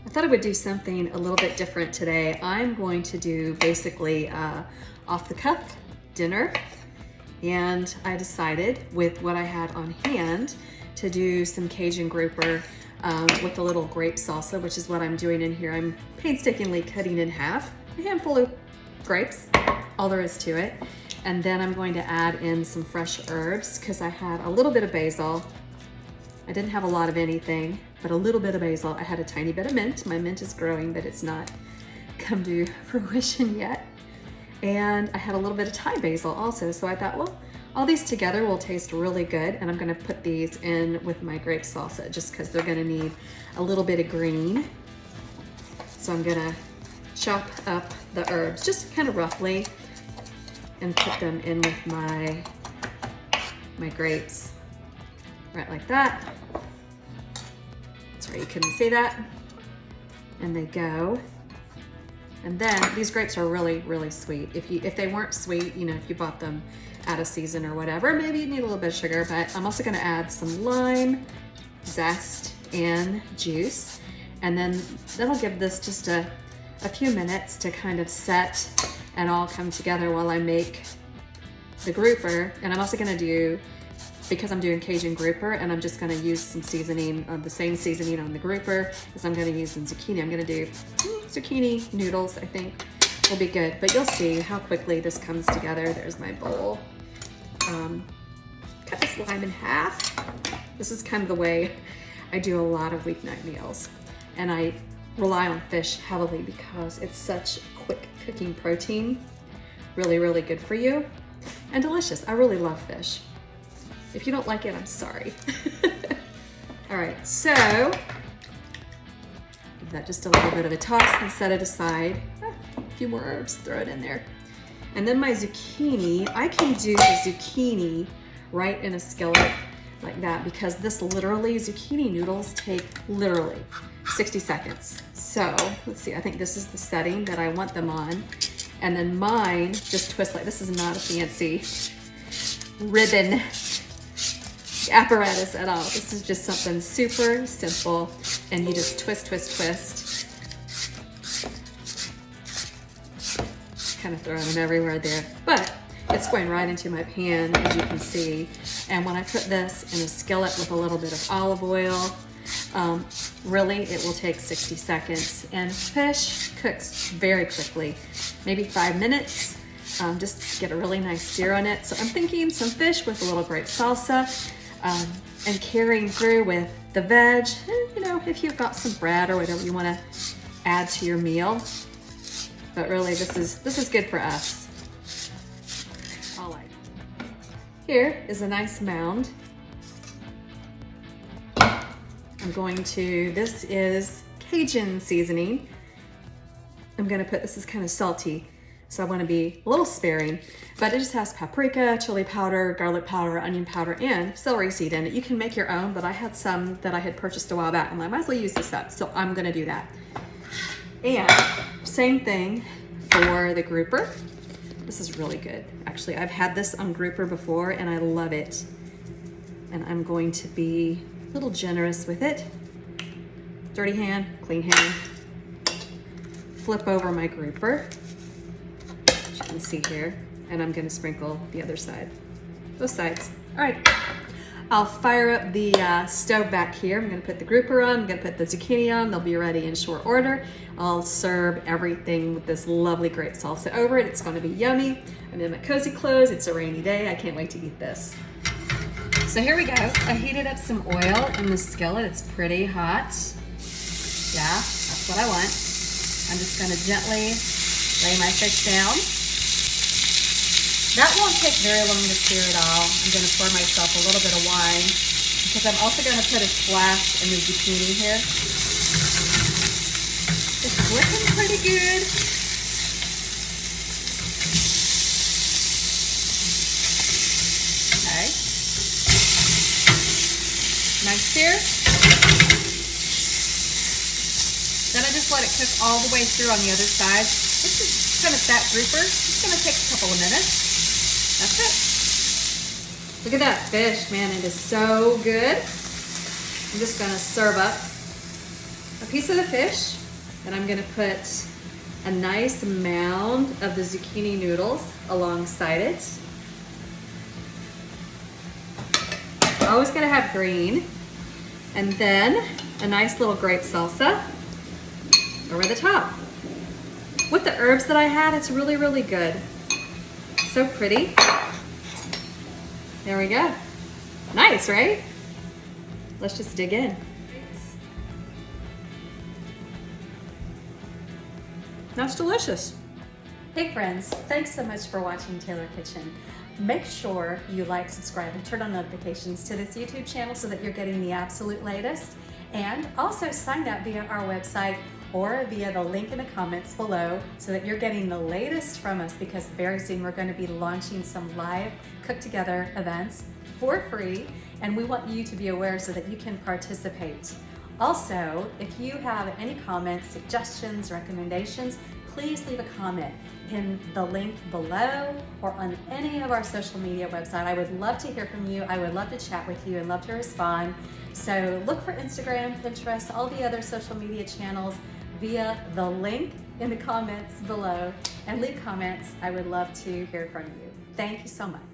I thought I would do something a little bit different today. I'm going to do basically off the cuff dinner, and I decided with what I had on hand to do some Cajun Grouper with a little grape salsa, which is what I'm doing in here. I'm painstakingly cutting in half a handful of grapes, all there is to it. And then I'm going to add in some fresh herbs because I had a little bit of basil. I didn't have a lot of anything, but a little bit of basil. I had a tiny bit of mint. My mint is growing, but it's not come to fruition yet. And I had a little bit of Thai basil also. So I thought, well, all these together will taste really good. And I'm gonna put these in with my grape salsa just because they're gonna need a little bit of green. So I'm gonna chop up the herbs just kind of roughly and put them in with my grapes, right like that. Sorry, you couldn't see that. And they go. And then these grapes are really, really sweet. If they weren't sweet, you know, if you bought them out of season or whatever, maybe you need a little bit of sugar, but I'm also gonna add some lime zest and juice. And then that'll give this just a few minutes to kind of set and all come together while I make the grouper. And I'm also gonna do, because I'm doing Cajun Grouper, and I'm just gonna use some seasoning, the same seasoning on the grouper as I'm gonna use in zucchini. I'm gonna do zucchini noodles, I think will be good. But you'll see how quickly this comes together. There's my bowl. Cut this lime in half. This is kind of the way I do a lot of weeknight meals. And I rely on fish heavily because it's such quick cooking protein. Really, really good for you and delicious. I really love fish. If you don't like it, I'm sorry. All right, so give that just a little bit of a toss and set it aside. A few more herbs, throw it in there. And then my zucchini, I can do the zucchini right in a skillet like that because this literally, zucchini noodles take literally 60 seconds. So let's see, I think this is the setting that I want them on. And then mine just twist like, this is not a fancy ribbon apparatus at all. This is just something super simple. And you just twist, twist, twist. Kind of throwing them everywhere there. But it's going right into my pan, as you can see. And when I put this in a skillet with a little bit of olive oil, really it will take 60 seconds. And fish cooks very quickly, maybe 5 minutes. Just get a really nice sear on it. So I'm thinking some fish with a little grape salsa and carrying through with the veg. And, you know, if you've got some bread or whatever you want to add to your meal. But really, this is good for us. All right. Here is a nice mound. I'm going to, this is Cajun seasoning. I'm gonna put, this is kind of salty, so I wanna be a little sparing, but it just has paprika, chili powder, garlic powder, onion powder, and celery seed in it. You can make your own, but I had some that I had purchased a while back, and I might as well use this up, so I'm gonna do that. And same thing for the grouper. This is really good. Actually, I've had this on grouper before, and I love it. And I'm going to be a little generous with it. Dirty hand, clean hand. Flip over my grouper, as you can see here, and I'm gonna sprinkle the other side, both sides. All right, I'll fire up the stove back here. I'm gonna put the grouper on, I'm gonna put the zucchini on. They'll be ready in short order. I'll serve everything with this lovely grape salsa over it. It's gonna be yummy. I'm in my cozy clothes. It's a rainy day. I can't wait to eat this. So here we go. I heated up some oil in the skillet. It's pretty hot. Yeah, that's what I want. I'm just gonna gently lay my fish down. That won't take very long to sear at all. I'm gonna pour myself a little bit of wine because I'm also gonna put a splash in the zucchini here. It's looking pretty good. Okay. Nice sear. Then I just let it cook all the way through on the other side. This is kind of fat grouper. It's gonna take a couple of minutes. That's it. Look at that fish, man, it is so good. I'm just gonna serve up a piece of the fish. And I'm gonna put a nice mound of the zucchini noodles alongside it. Always gotta have green. And then a nice little grape salsa over the top. With the herbs that I had, it's really, really good. So pretty. There we go. Nice, right? Let's just dig in. That's delicious. Hey friends, thanks so much for watching Taylor Kitchen. Make sure you like, subscribe, and turn on notifications to this YouTube channel so that you're getting the absolute latest. And also sign up via our website or via the link in the comments below so that you're getting the latest from us, because very soon we're going to be launching some live cook together events for free, and we want you to be aware so that you can participate. Also, if you have any comments, suggestions, recommendations, please leave a comment in the link below or on any of our social media website. I would love to hear from you. I would love to chat with you and love to respond. So look for Instagram, Pinterest, all the other social media channels via the link in the comments below, and leave comments. I would love to hear from you. Thank you so much.